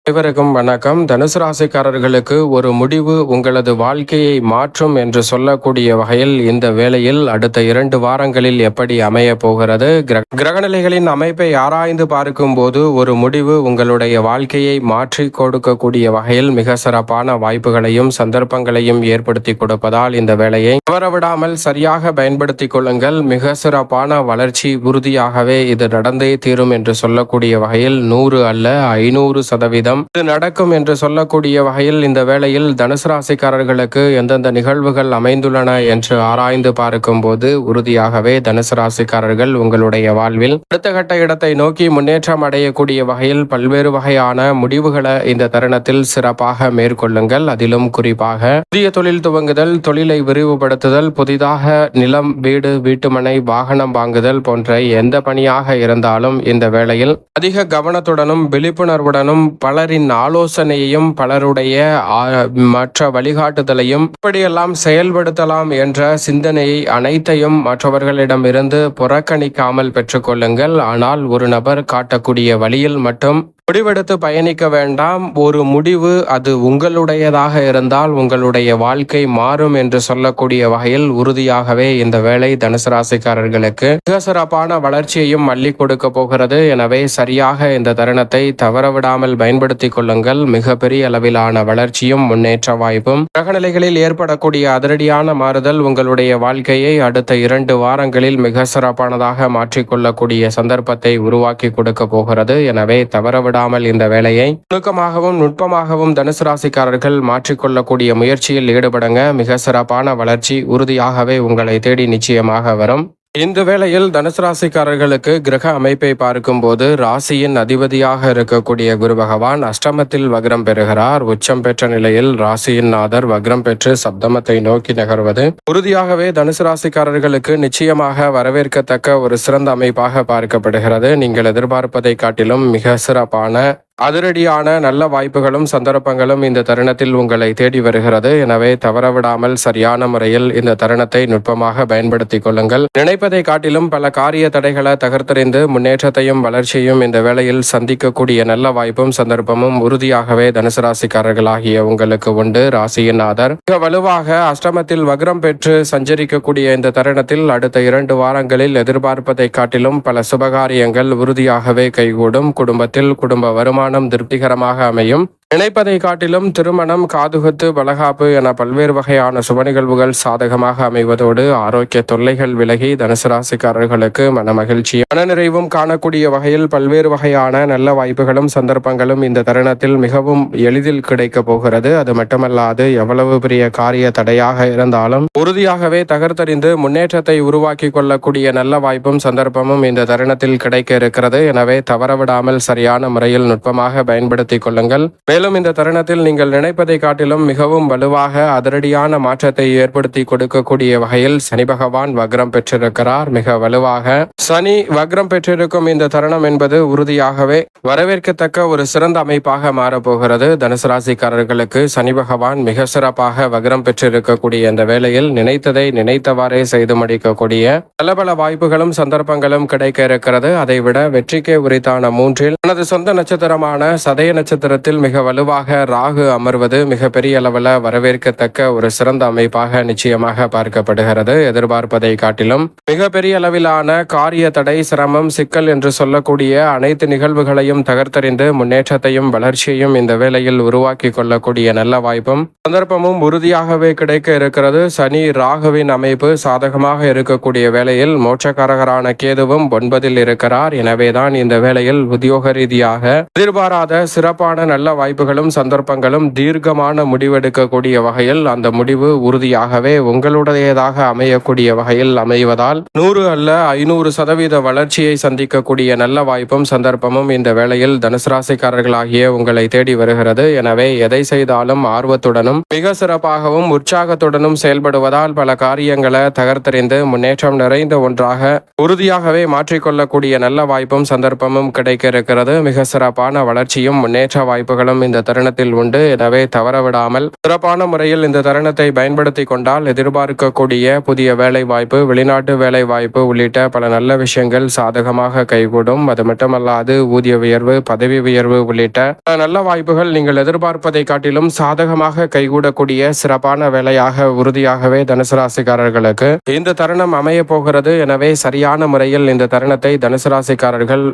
அனைவருக்கும் வணக்கம். தனுசு ராசிக்காரர்களுக்கு ஒரு முடிவு உங்களது வாழ்க்கையை மாற்றும் என்று சொல்லக்கூடிய வகையில் இந்த வேளையில் அடுத்த 2 வாரங்களில் எப்படி அமைய போகிறது, கிரகநிலைகளின் அமைப்பை ஆராய்ந்து பார்க்கும் போது ஒரு முடிவு உங்களுடைய வாழ்க்கையை மாற்றி கொடுக்கக்கூடிய வகையில் மிக சிறப்பான வாய்ப்புகளையும் சந்தர்ப்பங்களையும் ஏற்படுத்தி கொடுப்பதால் இந்த வேலையை தவறவிடாமல் சரியாக பயன்படுத்திக் கொள்ளுங்கள். மிக சிறப்பான வளர்ச்சி உறுதியாகவே இது நடந்தே தீரும் என்று சொல்லக்கூடிய வகையில் 100 அல்ல 500% இது நடக்கும் என்று சொல்லக்கூடிய வகையில் இந்த வேளையில் தனுசு ராசிக்காரர்களுக்கு எந்தெந்த நிகழ்வுகள் அமைந்துள்ளன என்று ஆராய்ந்து பார்க்கும் போது உறுதியாகவே தனுசு ராசிக்காரர்கள் உங்களுடைய வாழ்வில் அடுத்த கட்ட இடத்தை நோக்கி முன்னேற்றம் அடையக்கூடிய வகையில் பல்வேறு வகையான முடிவுகளை இந்த தருணத்தில் சிறப்பாக மேற்கொள்ளுங்கள். அதிலும் குறிப்பாக புதிய தொழில் துவங்குதல், தொழிலை விரிவுபடுத்துதல், புதிதாக நிலம், வீடு, வீட்டுமனை, வாகனம் வாங்குதல் போன்ற எந்த பணியாக இருந்தாலும் இந்த வேளையில் அதிக கவனத்துடனும் விழிப்புணர்வுடனும் பலரின் ஆலோசனையையும் பலருடைய மற்ற வழிகாட்டுதலையும் இப்படியெல்லாம் செயல்படுத்தலாம் என்ற சிந்தனையை அனைத்தையும் மற்றவர்களிடமிருந்து புறக்கணிக்காமல் பெற்றுக்கொள்ளுங்கள். ஆனால் ஒரு நபர் காட்டக்கூடிய வழியில் மட்டும் முடிவெடுத்து பயணிக்க வேண்டாம். ஒரு முடிவு அது உங்களுடையதாக இருந்தால் உங்களுடைய வாழ்க்கை மாறும் என்று சொல்லக்கூடிய வகையில் உறுதியாகவே இந்த வேளை தனுசு ராசிக்காரர்களுக்கு மிக சிறப்பான வளர்ச்சியையும் அள்ளி கொடுக்க போகிறது. எனவே சரியாக இந்த தருணத்தை தவறவிடாமல் பயன்படுத்திக் கொள்ளுங்கள். மிக பெரிய அளவிலான வளர்ச்சியும் முன்னேற்ற வாய்ப்பும் கிரகநிலைகளில் ஏற்படக்கூடிய அதிரடியான மாறுதல் உங்களுடைய வாழ்க்கையை அடுத்த 2 வாரங்களில் மிக சிறப்பானதாக மாற்றிக்கொள்ளக்கூடிய சந்தர்ப்பத்தை உருவாக்கி கொடுக்க போகிறது. எனவே தவறவிட இந்த வேலையை நுணுக்கமாகவும் நுட்பமாகவும் தனுசு ராசிக்காரர்கள் மாற்றிக்கொள்ளக்கூடிய முயற்சியில் ஈடுபடுங்க. மிக சிறப்பான வளர்ச்சி உறுதியாகவே உங்களை தேடி நிச்சயமாக வரும். இந்த வேளையில் தனுசு ராசிக்காரர்களுக்கு கிரக அமைப்பை பார்க்கும் போது ராசியின் அதிபதியாக இருக்கக்கூடிய குரு பகவான் அஷ்டமத்தில் வக்ரம் பெறுகிறார். உச்சம் பெற்ற நிலையில் ராசியின் நாதர் வக்ரம் பெற்று சப்தமத்தை நோக்கி நகர்வது உறுதியாகவே தனுசு ராசிக்காரர்களுக்கு நிச்சயமாக வரவேற்கத்தக்க ஒரு சிறந்த அமைப்பாக பார்க்கப்படுகிறது. நீங்கள் எதிர்பார்ப்பதை காட்டிலும் மிக சிறப்பான அதிரடியான நல்ல வாய்ப்புகளும் சந்தர்ப்பங்களும் இந்த தருணத்தில் உங்களை தேடி வருகிறது. எனவே தவறவிடாமல் சரியான முறையில் இந்த தருணத்தை நுட்பமாக பயன்படுத்திக் கொள்ளுங்கள். நினைப்பதை காட்டிலும் பல காரிய தடைகளை தகர்த்தறிந்து முன்னேற்றத்தையும் வளர்ச்சியும் இந்த வேளையில் சந்திக்கக்கூடிய நல்ல வாய்ப்பும் சந்தர்ப்பமும் உறுதியாகவே தனுசு ராசிக்காரர்களாகிய உங்களுக்கு உண்டு. ராசியின் ஆதர் மிக வலுவாக அஷ்டமத்தில் வக்ரம் பெற்று சஞ்சரிக்கக்கூடிய இந்த தருணத்தில் அடுத்த 2 வாரங்களில் எதிர்பார்ப்பதை காட்டிலும் பல சுபகாரியங்கள் உறுதியாகவே கைகூடும். குடும்பத்தில் குடும்ப வருமானம் திருப்திகரமாக அமையும். நினைப்பதை காட்டிலும் திருமணம், காதுகுத்து, வளகாப்பு என பல்வேறு வகையான சுப நிகழ்வுகள் சாதகமாக அமைவதோடு ஆரோக்கிய தொல்லைகள் விலகி தனுசு ராசிக்காரர்களுக்கு மன மகிழ்ச்சி மனநிறைவும் காணக்கூடிய வகையில் பல்வேறு வகையான நல்ல வாய்ப்புகளும் சந்தர்ப்பங்களும் இந்த தருணத்தில் மிகவும் எளிதில் கிடைக்க போகிறது. அது மட்டுமல்லாது எவ்வளவு பெரிய காரிய தடையாக இருந்தாலும் உறுதியாகவே தகர்த்தறிந்து முன்னேற்றத்தை உருவாக்கி கொள்ளக்கூடிய நல்ல வாய்ப்பும் சந்தர்ப்பமும் இந்த தருணத்தில் கிடைக்க இருக்கிறது. எனவே தவறவிடாமல் சரியான முறையில் நுட்பமாக பயன்படுத்திக் கொள்ளுங்கள். மேலும் இந்த தருணத்தில் நீங்கள் நினைப்பதை காட்டிலும் மிகவும் வலுவாக அதிரடியான மாற்றத்தை ஏற்படுத்தி கொடுக்கக்கூடிய வகையில் சனி பகவான் வக்ரம் பெற்றிருக்கிறார். மிக வலுவாக சனி வக்ரம் பெற்றிருக்கும் இந்த தருணம் என்பது உறுதியாகவே வரவேற்கத்தக்க ஒரு சிறந்த அமைப்பாக மாறப்போகிறது. தனுசு ராசிக்காரர்களுக்கு சனி பகவான் மிக சிறப்பாக வக்ரம் பெற்றிருக்கக்கூடிய இந்த வேளையில் நினைத்ததை நினைத்தவாறே செய்து முடிக்கக்கூடிய பல வாய்ப்புகளும் சந்தர்ப்பங்களும் கிடைக்க இருக்கிறது. அதைவிட வெற்றிக்கே உரித்தான 3இல் தனது சொந்த நட்சத்திரமான சதய நட்சத்திரத்தில் மிக வலுவாக ராகு அமர்வது மிக பெரிய அளவில் வரவேற்கத்தக்க ஒரு சிறந்த அமைப்பாக நிச்சயமாக பார்க்கப்படுகிறது. எதிர்பார்ப்பதை காட்டிலும் மிக பெரிய அளவிலான காரிய தடை, சிரமம், சிக்கல் என்று சொல்லக்கூடிய அனைத்து நிகழ்வுகளையும் தகர்த்தறிந்து முன்னேற்றத்தையும் வளர்ச்சியையும் இந்த வேளையில் உருவாக்கி கொள்ளக்கூடிய நல்ல வாய்ப்பும் சந்தர்ப்பமும் உறுதியாகவே கிடைக்க இருக்கிறது. சனி ராகுவின் அமைப்பு சாதகமாக இருக்கக்கூடிய வேளையில் மோட்சக்காரகரான கேதுவும் 9இல் இருக்கிறார். எனவேதான் இந்த வேளையில் உத்தியோக ரீதியாக எதிர்பாராத சிறப்பான நல்ல வாய்ப்புகளும் சந்தர்ப்பங்களும் தீர்க்கமான முடிவெடுக்கக்கூடிய வகையில் அந்த முடிவு உறுதியாகவே உங்களுடையதாக அமையக்கூடிய வகையில் அமைவதால் 100 அல்ல 500% வளர்ச்சியை சந்திக்கக்கூடிய நல்ல வாய்ப்பும் சந்தர்ப்பமும் இந்த வேளையில் தனுசு ராசிக்காரர்களாகிய உங்களை தேடி வருகிறது. எனவே எதை செய்தாலும் ஆர்வத்துடனும் மிக சிறப்பாகவும் உற்சாகத்துடனும் செயல்படுவதால் பல காரியங்களை தகர்த்தறிந்து முன்னேற்றம் நிறைந்த ஒன்றாக உறுதியாகவே மாற்றிக்கொள்ளக்கூடிய நல்ல வாய்ப்பும் சந்தர்ப்பமும் கிடைக்க இருக்கிறது. மிக சிறப்பான வளர்ச்சியும் முன்னேற்ற வாய்ப்புகளும் இந்த தருணத்தில் உண்டு. எனவே தவறவிடாமல் சிறப்பான முறையில் இந்த தருணத்தை பயன்படுத்தி கொண்டால் எதிர்பார்க்கக்கூடிய புதிய வேலை வாய்ப்பு, வெளிநாட்டு வேலை வாய்ப்பு உள்ளிட்ட பல நல்ல விஷயங்கள் சாதகமாக கைகூடும். அது மட்டுமல்லாது ஊதிய உயர்வு, பதவி உயர்வு உள்ளிட்ட நல்ல வாய்ப்புகள் நீங்கள் எதிர்பார்ப்பதை காட்டிலும் சாதகமாக கைகூடக்கூடிய சிறப்பான வேலையாக உறுதியாகவே தனுசு ராசிக்காரர்களுக்கு இந்த தருணம் அமைய போகிறது. எனவே சரியான முறையில் இந்த தருணத்தை தனுசு ராசிக்காரர்கள்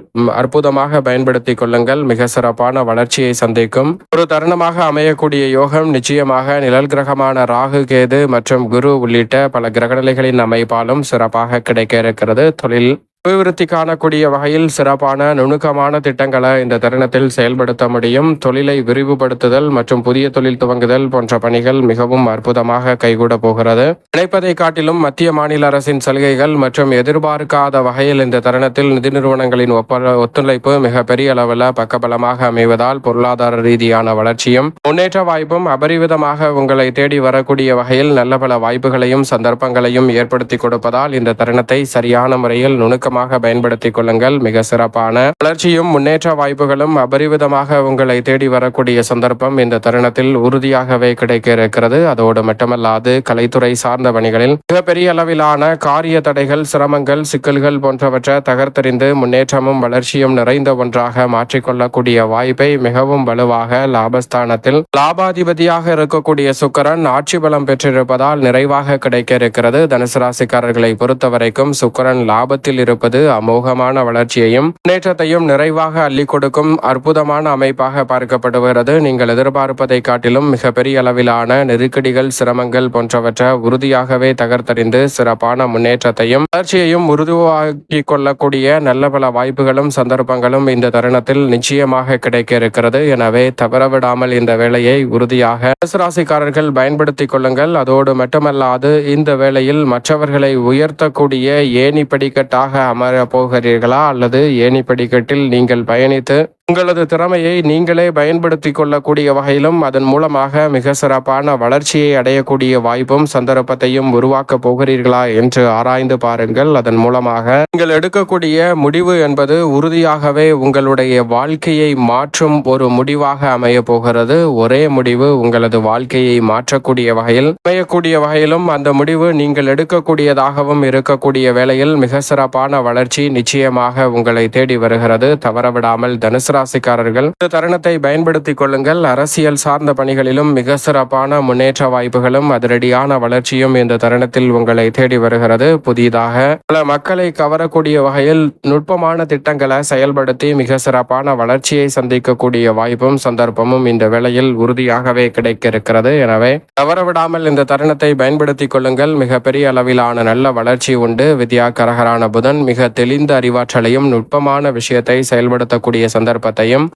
அற்புதமாக பயன்படுத்திக் கொள்ளுங்கள். மிக சிறப்பான வளர்ச்சியை சந்திக்கும் ஒரு தருணமாக அமையக்கூடிய யோகம் நிச்சயமாக நிழல் கிரகமான ராகு, கேது மற்றும் குரு உள்ளிட்ட பல கிரகநிலைகளின் அமைப்பாலும் சிறப்பாக கிடைக்க இருக்கிறது. தொழில் அபிவிருத்தி காணக்கூடிய வகையில் சிறப்பான நுணுக்கமான திட்டங்களை இந்த தருணத்தில் செயல்படுத்த முடியும். தொழிலை விரிவுபடுத்துதல் மற்றும் புதிய தொழில் துவங்குதல் போன்ற பணிகள் மிகவும் அற்புதமாக கைகூட போகிறது. நினைப்பதை காட்டிலும் மத்திய மாநில அரசின் சலுகைகள் மற்றும் எதிர்பார்க்காத வகையில் இந்த தருணத்தில் நிதி நிறுவனங்களின் ஒத்துழைப்பு மிக பெரிய அளவில் பக்கபலமாக அமைவதால் பொருளாதார ரீதியான வளர்ச்சியும் முன்னேற்ற வாய்ப்பும் அபரிவிதமாக உங்களை தேடி வரக்கூடிய வகையில் நல்ல பல வாய்ப்புகளையும் சந்தர்ப்பங்களையும் ஏற்படுத்தி கொடுப்பதால் இந்த தருணத்தை சரியான முறையில் நுணுக்க பயன்படுத்திக் கொள்ளுங்கள். மிக சிறப்பான வளர்ச்சியும் முன்னேற்ற வாய்ப்புகளும் அபரிவிதமாக உங்களை தேடி வரக்கூடிய சந்தர்ப்பம் இந்த தருணத்தில் உறுதியாகவே கிடைக்க இருக்கிறது. அதோடு மட்டுமல்லாது கலைத்துறை சார்ந்த பணிகளில் மிகப்பெரிய அளவிலான காரிய தடைகள், சிரமங்கள், சிக்கல்கள் போன்றவற்றை தகர்த்தெறிந்து முன்னேற்றமும் வளர்ச்சியும் நிறைந்த ஒன்றாக மாற்றிக்கொள்ளக்கூடிய வாய்ப்பை மிகவும் வலுவாக லாபஸ்தானத்தில் லாபாதிபதியாக இருக்கக்கூடிய சுக்கிரன் ஆட்சி பலம் பெற்றிருப்பதால் நிறைவாக கிடைக்க இருக்கிறது. தனுசு ராசிக்காரர்களை பொறுத்தவரைக்கும் சுக்கிரன் லாபத்தில் இருப்பது அமோகமான வளர்ச்சியையும் முன்னேற்றத்தையும் நிறைவாக அள்ளி கொடுக்கும் அற்புதமான அமைப்பாக பார்க்கப்படுகிறது. நீங்கள் எதிர்பார்ப்பதை காட்டிலும் மிகப்பெரிய அளவிலான நெருக்கடிகள், சிரமங்கள் போன்றவற்றை உறுதியாகவே தகர்த்தறிந்து சிறப்பான முன்னேற்றத்தையும் வளர்ச்சியையும் உறுதியாக்கி கொள்ளக்கூடிய நல்ல பல வாய்ப்புகளும் சந்தர்ப்பங்களும் இந்த தருணத்தில் நிச்சயமாக கிடைக்க இருக்கிறது. எனவே தவறவிடாமல் இந்த வேலையை உறுதியாக ராசிக்காரர்கள் பயன்படுத்திக் கொள்ளுங்கள். அதோடு மட்டுமல்லாது இந்த வேளையில் மற்றவர்களை உயர்த்தக்கூடிய ஏணி படிக்கட்டாக அமர போகிறீர்களா அல்லது ஏணி படிக்கட்டில் நீங்கள் பயணித்து உங்களது திறமையை நீங்களே பயன்படுத்திக் கொள்ளக்கூடிய வகையிலும் அதன் மூலமாக மிக சிறப்பான வளர்ச்சியை அடையக்கூடிய வாய்ப்பும் சந்தர்ப்பத்தையும் உருவாக்க போகிறீர்களா என்று ஆராய்ந்து பாருங்கள். அதன் மூலமாக நீங்கள் எடுக்கக்கூடிய முடிவு என்பது உறுதியாகவே உங்களுடைய வாழ்க்கையை மாற்றும் ஒரு முடிவாக அமைய போகிறது. ஒரே முடிவு உங்களது வாழ்க்கையை மாற்றக்கூடிய வகையில் அமையக்கூடிய வகையிலும் அந்த முடிவு நீங்கள் எடுக்கக்கூடியதாகவும் இருக்கக்கூடிய வேளையில் மிக சிறப்பான வளர்ச்சி நிச்சயமாக உங்களை தேடி வருகிறது. தவறவிடாமல் தனுசு ராசிக்காரர்கள் இந்த தருணத்தை பயன்படுத்திக் கொள்ளுங்கள். அரசியல் சார்ந்த பணிகளிலும் மிக சிறப்பான முன்னேற்ற வாய்ப்புகளும் அதிரடியான வளர்ச்சியும் இந்த தருணத்தில் உங்களை தேடி வருகிறது. புதிதாக பல மக்களை கவரக்கூடிய வகையில் நுட்பமான திட்டங்களை செயல்படுத்தி மிக சிறப்பான வளர்ச்சியை சந்திக்கக்கூடிய வாய்ப்பும் சந்தர்ப்பமும் இந்த வேளையில் உறுதியாகவே கிடைக்க இருக்கிறது. எனவே தவறவிடாமல் இந்த தருணத்தை பயன்படுத்திக் கொள்ளுங்கள். மிகப்பெரிய அளவிலான நல்ல வளர்ச்சி உண்டு. வித்யா கரகரான புதன் மிக தெளிந்த அறிவாற்றலையும் நுட்பமான விஷயத்தை செயல்படுத்தக்கூடிய சந்தர்ப்பத்தையும்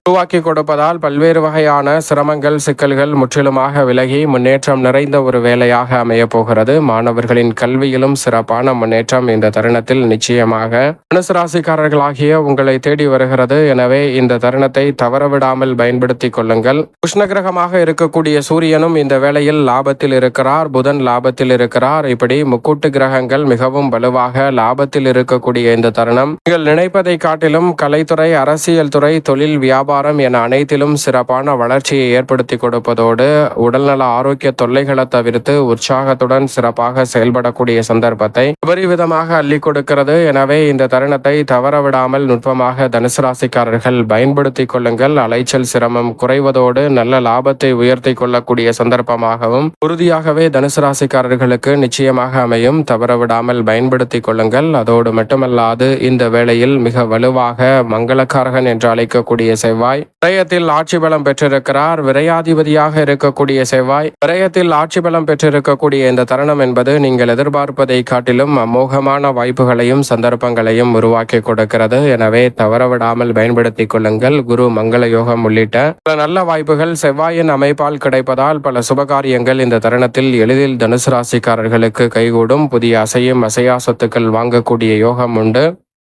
உருவாக்கி கொடுப்பதால் பல்வேறு வகையான சிரமங்கள், சிக்கல்கள் முற்றிலுமாக விலகி முன்னேற்றம் நிறைந்த ஒரு வேலையாக அமைய போகிறது. மாணவர்களின் கல்வியிலும் சிறப்பான முன்னேற்றம் இந்த தருணத்தில் நிச்சயமாக தனுசு ராசிக்காரர்களாகிய உங்களை தேடி வருகிறது. எனவே இந்த தருணத்தை தவறவிடாமல் பயன்படுத்திக் கொள்ளுங்கள். உஷ்ணகிரகமாக இருக்கக்கூடிய சூரியனும் இந்த வேளையில் லாபத்தில் இருக்கிறார், புதன் லாபத்தில் இருக்கிறார். இப்படி முக்கூட்டு கிரகங்கள் மிகவும் வலுவாக லாபத்தில் இருக்கக்கூடிய இந்த தருணம் நீங்கள் நினைப்பதை காட்டிலும் கலைத்துறை, அரசியல் துறை, தொழில், வியாபாரம் என அனைத்திலும் சிறப்பான வளர்ச்சியை ஏற்படுத்தி கொடுப்பதோடு உடல்நல ஆரோக்கிய தொல்லைகளை தவிர்த்து உற்சாகத்துடன் சிறப்பாக செயல்படக்கூடிய சந்தர்ப்பத்தை விபரீதமாக அள்ளி கொடுக்கிறது. எனவே இந்த தருணத்தை தவறவிடாமல் நுட்பமாக தனுசு ராசிக்காரர்கள் பயன்படுத்திக் கொள்ளுங்கள். அலைச்சல், சிரமம் குறைவதோடு நல்ல லாபத்தை உயர்த்தி கொள்ளக்கூடிய சந்தர்ப்பமாகவும் உறுதியாகவே தனுசு ராசிக்காரர்களுக்கு நிச்சயமாக அமையும். தவறவிடாமல் பயன்படுத்திக் கொள்ளுங்கள். அதோடு மட்டுமல்லாது இந்த வேளையில் மிக வலுவாக மங்களக்காரகன் என்று அழைக்கக்கூடிய செவ்வாய் விரயத்தில் ஆட்சி பலம் பெற்றிருக்கிறார். விரையாதிபதியாக இருக்கக்கூடிய செவ்வாய் விரயத்தில் ஆட்சி பலம் பெற்றிருக்கக்கூடிய இந்த தருணம் என்பது நீங்கள் எதிர்பார்ப்பதை காட்டிலும் அமோகமான வாய்ப்புகளையும் சந்தர்ப்பங்களையும் உருவாக்கி கொடுக்கிறது. எனவே தவறவிடாமல் பயன்படுத்திக் கொள்ளுங்கள். குரு மங்கள யோகம் உள்ளிட்ட பல நல்ல வாய்ப்புகள் செவ்வாயின் அமைப்பால் கிடைப்பதால் பல சுபகாரியங்கள் இந்த தருணத்தில் எளிதில் தனுசு ராசிக்காரர்களுக்கு கைகூடும். புதிய அசையும் அசையா சொத்துக்கள் வாங்கக்கூடிய யோகம் உண்டு.